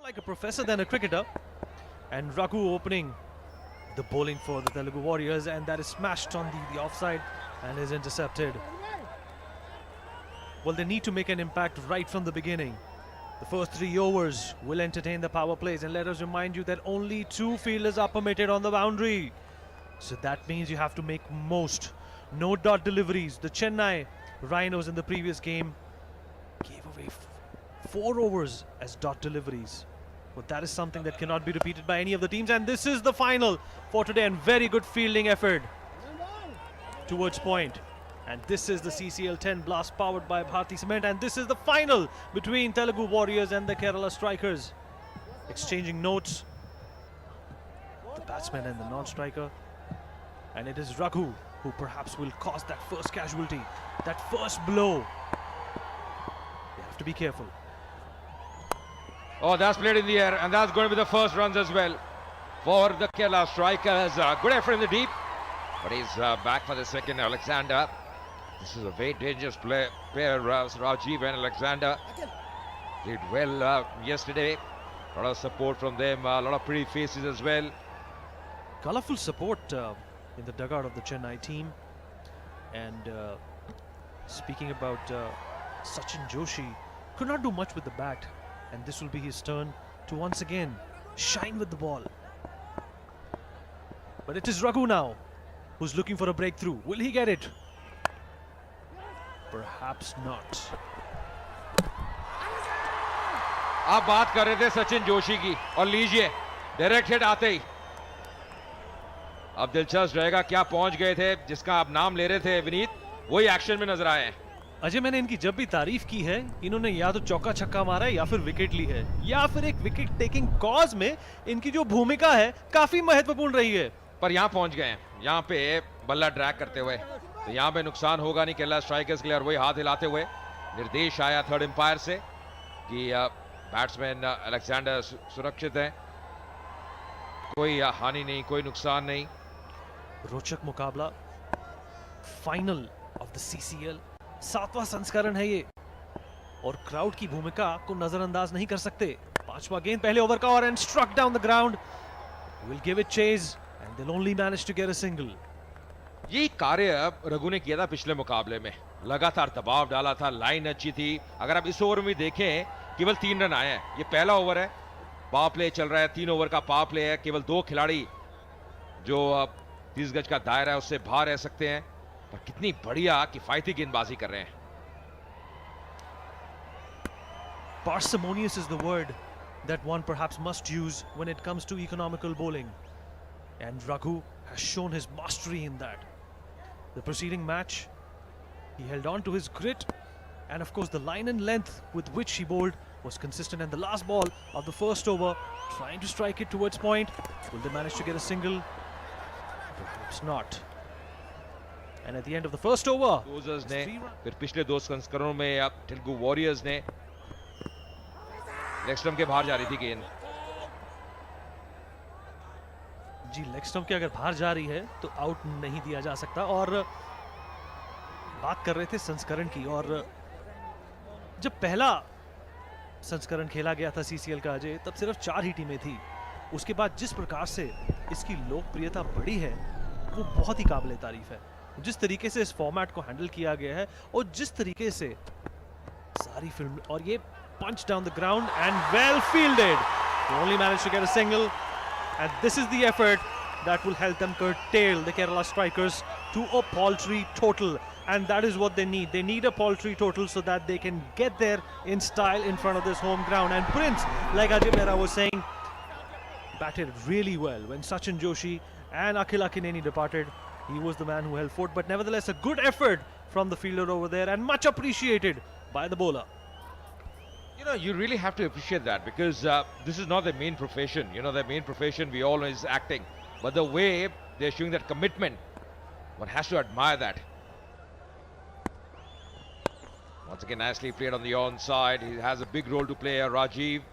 like a professor than a cricketer. And Raghu opening the bowling for the Telugu Warriors, and that is smashed on the offside and is intercepted. Well, they need to make an impact right from the beginning. The first 3 overs will entertain the power plays, and let us remind you that only 2 fielders are permitted on the boundary. So that means you have to make most. No dot deliveries. The Chennai Rhinos in the previous game gave away 4 overs as dot deliveries. But that is something that cannot be repeated by any of the teams, and this is the final for today, and very good fielding effort towards point. And this is the CCL 10 blast powered by Bharti Cement, and this is the final between Telugu Warriors and the Kerala Strikers. Exchanging notes, the batsman and the non-striker, and it is Raghu who perhaps will cause that first casualty, that first blow. They have to be careful. Oh, that's played in the air, and that's going to be the first runs as well for the Kerala Strikers. Good effort in the deep, but he's back for the second. Alexander. This is a very dangerous pair, Rajiv and Alexander. Did well yesterday. A lot of support from them, a lot of pretty faces as well. Colourful support in the dugout of the Chennai team. And speaking about Sachin Joshi, could not do much with the bat. And this will be his turn to once again shine with the ball. But it is Raghu now who's looking for a breakthrough. Will he get it? Perhaps not. आप बात कर रहे थे सचिन जोशी की, और लीजिए direct hit आते ही अब दिलचस्प रहेगा क्या पहुंच गए थे, जिसका आप नाम ले रहे थे विनीत, वही एक्शन में नजर आए हैं। अजय, मैंने इनकी जब भी तारीफ की है, इन्होंने या तो चौका छक्का मारा है या फिर विकेट ली है, या फिर एक विकेट टेकिंग कॉज में इनकी जो भूमिका है काफी महत्वपूर्ण रही है। पर यहाँ पहुंच गए हैं, यहाँ पे बल्ला ड्रैग करते हुए, तो यहाँ पे नुकसान होगा नहीं केरला स्ट्राइकर्स के लिए। और वही हाथ हिलाते हुए निर्देश आया थर्ड एम्पायर से कि बैट्समैन अलेक्जेंडर सुरक्षित है, कोई हानि नहीं, कोई नुकसान नहीं। रोचक मुकाबला, फाइनल ऑफ द सीसीएल, 7वां संस्करण है ये, और क्राउड की भूमिका को नजरअंदाज नहीं कर सकते। 5वां गेंद पहले ओवर का, और and struck down the ground, will give it chase and they only manage to get a single. ये कार्य रघु ने किया था पिछले मुकाबले में, लगातार दबाव डाला था, लाइन अच्छी थी। अगर आप इस ओवर में देखें, केवल 3 रन आए हैं। ये पहला ओवर है, पावर प्ले चल रहा है, 3 ओवर का पावर प्ले है। केवल 2 खिलाड़ी जो 30 गज का दायरा है उससे बाहर रह सकते हैं, पर कितनी बढ़िया किफायती गेंदबाजी कर रहे हैं। Parsimonious is the word that one perhaps must use when it comes to economical bowling, and Raghu has shown his mastery in that. The preceding match, he held on to his grit, and of course the line and length with which he bowled was consistent. And the last ball of the first over, trying to strike it towards point. Will they manage to get a single? Perhaps not. And at the end of the first over, ने फिर पिछले 2 संस्करणों में अब Telugu warriors ने leg stump के बाहर जा रही थी गेंद। जी, लेग स्टंप के अगर बाहर जा रही है तो आउट नहीं दिया जा सकता। और बात कर रहे थे संस्करण की, और जब पहला संस्करण खेला गया था सीसीएल का अजय, तब सिर्फ 4 ही टीमें थी। उसके बाद जिस प्रकार से इसकी लोकप्रियता बढ़ी है वो बहुत ही काबिले तारीफ है। जिस तरीके से इस फॉर्मेट को हैंडल किया गया है, और जिस तरीके से सारी फिल्म, और ये punch down the ground and well fielded, only manage to get a single, and this is the effort that will help them curtail the Kerala Strikers to a paltry total, and that is what they need. They need a paltry total so that they can get there in style in front of this home ground. And Prince, like Ajay Mehra was saying, batted really well when Sachin Joshi and Akhil Akineni departed. He was the man who held fort, but nevertheless a good effort from the fielder over there, and much appreciated by the bowler. You know, you really have to appreciate that, because this is not their main profession. You know, their main profession, we all know, is acting. But the way they're showing that commitment, one has to admire that. Once again, nicely played on the onside. He has a big role to play. Rajiv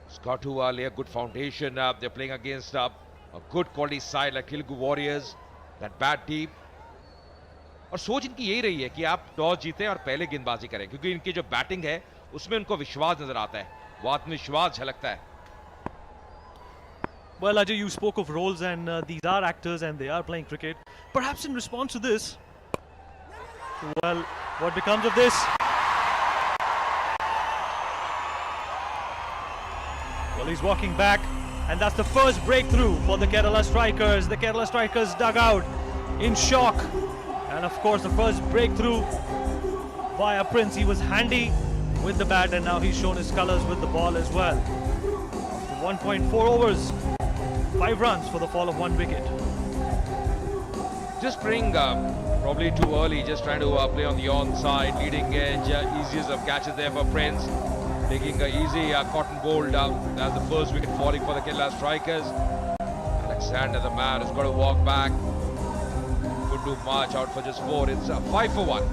has got to lay a good foundation. They're playing against a good quality side like Telugu Warriors. That bat deep. और सोच इनकी यही रही है कि आप toss जीतें और पहले गेंदबाजी करें, क्योंकि इनकी जो बैटिंग है उसमें उनको विश्वास नजर आता है। वो आत्मविश्वास झलकता है। Well, Ajay, you spoke of roles, and these are actors and they are playing cricket. Perhaps in response to this, well, what becomes of this? Well, he's walking back, and that's the first breakthrough for the Kerala Strikers. The Kerala Strikers dug out in shock, and of course, the first breakthrough via Prince. He was handy with the bat, and now he's shown his colours with the ball as well. After 1.4 overs, 5 runs for the fall of 1 wicket. Just playing probably too early, just trying to play on the onside, leading edge, easiest of catches there for Prince. Taking an easy cotton bolt as the first wicket falling for the Kerala Strikers. Alexander, the man, has got to walk back. Couldn't do much, out for just 4. It's 5 for 1.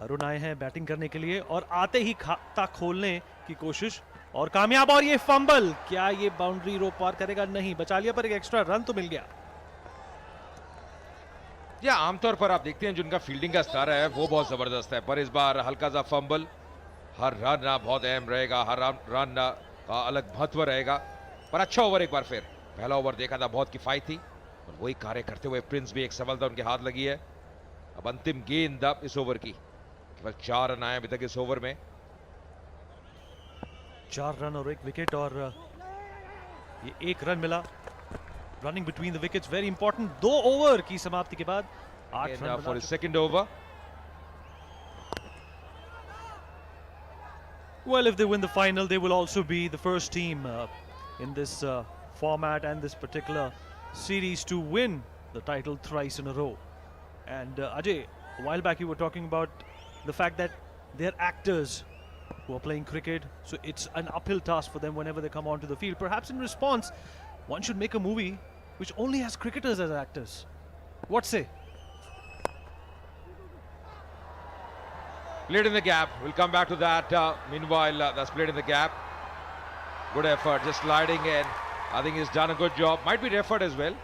Arun आए हैं batting करने के लिए और आते ही खाता खोलने की कोशिश और कामयाब, और ये फंबल, क्या ये बाउंड्री रो पार करेगा? नहीं, बचा लिया, पर एक एक्स्ट्रा रन तो मिल गया। या आमतौर पर आप देखते हैं जिनका फील्डिंग का स्तर है वो बहुत जबरदस्त है, पर इस बार हल्का सा फंबल। हर रन बहुत अहम रहेगा, हर रन का अलग महत्व रहेगा, पर अच्छा ओवर एक बार फिर। पहला ओवर देखा था बहुत किफायती, और वही कार्य करते हुए प्रिंस भी एक सफलता उनके हाथ लगी है। अब अंतिम गेंद अब इस ओवर की, केवल 4 रन आए अभी तक इस ओवर में। 4 रन और 1 विकेट, और ये 1 रन मिला। Running between the wickets very important. 2 over की समाप्ति के बाद 8 run for second over. Well, if they win the final, they will also be the first team in this format and this particular series to win the title thrice in a row. And Ajay, a while back you were talking about the fact that they're actors who are playing cricket, so it's an uphill task for them whenever they come onto the field. Perhaps in response, one should make a movie which only has cricketers as actors. What say? Played in the gap. We'll come back to that. Meanwhile, that's played in the gap. Good effort, just sliding in. I think he's done a good job. Might be referred as well.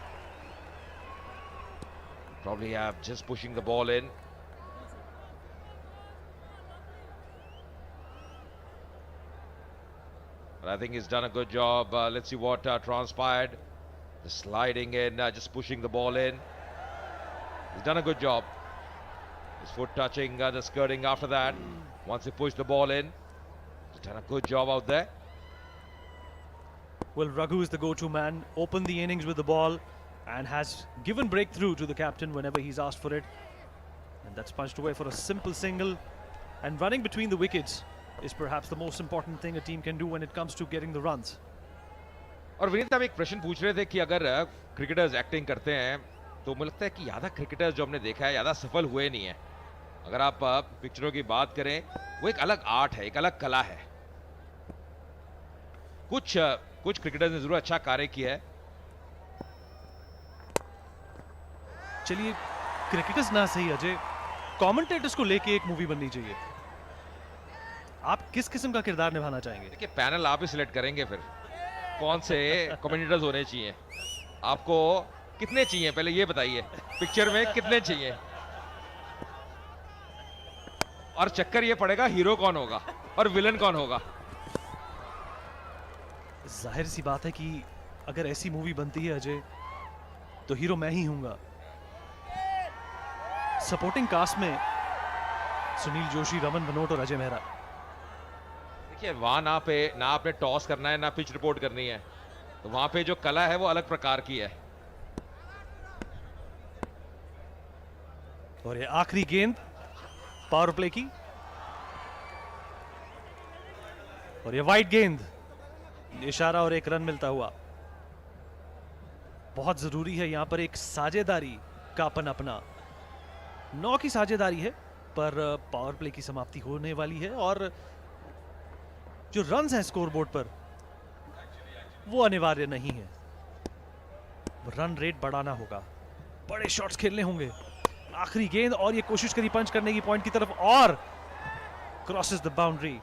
Probably just pushing the ball in. But I think he's done a good job. Let's see what transpired. Just sliding in, just pushing the ball in. He's done a good job. His foot touching the skirting after that. Once he pushed the ball in, he's done a good job out there. Well, Raghu is the go-to man, opened the innings with the ball and has given breakthrough to the captain whenever he's asked for it. And that's punched away for a simple single. And running between the wickets is perhaps the most important thing a team can do when it comes to getting the runs. और विनीत आप एक प्रश्न पूछ रहे थे कि अगर cricketers acting करते हैं तो मुझे लगता है कि ज़्यादा क्रिकेटर्स जो हमने देखा है ज़्यादा सफल हुए नहीं है। अगर आप पिक्चरों की बात करें, वो एक अलग आर्ट है, एक अलग कला है। कुछ क्रिकेटर्स ने जरूर अच्छा कार्य किया है। चलिए, क्रिकेटर्स ना सही अजय, कमेंटेटर्स को लेके एक मूवी बननी चाहिए। आप किस किस्म का किरदार निभाना चाहेंगे? देखिए, पैनल आप ही सिलेक्ट करेंगे फिर कौन से कमेंटेटर्स होने चाहिए। आपको कितने चाहिए पहले ये बताइए, पिक्चर में कितने चाहिए, और चक्कर ये पड़ेगा हीरो कौन होगा और विलन कौन होगा। जाहिर सी बात है कि अगर ऐसी मूवी बनती है अजय, तो हीरो मैं ही हूंगा। सपोर्टिंग कास्ट में सुनील जोशी, रमन बनोट और अजय मेहरा। देखिए, वहां ना आपने टॉस करना है ना पिच रिपोर्ट करनी है, तो वहां पे जो कला है वो अलग प्रकार की है। और ये आखिरी गेंद पावर प्ले की, और ये वाइड गेंद, इशारा और 1 रन मिलता हुआ। बहुत जरूरी है यहां पर एक साझेदारी का अपना। 9 की साझेदारी है, पर पावर प्ले की समाप्ति होने वाली है और जो रन्स हैं स्कोरबोर्ड पर वो अनिवार्य नहीं है। रन रेट बढ़ाना होगा, बड़े शॉट्स खेलने होंगे। आखिरी गेंद और ये कोशिश करी पंच करने की पॉइंट की तरफ और क्रॉसेस द बाउंड्री।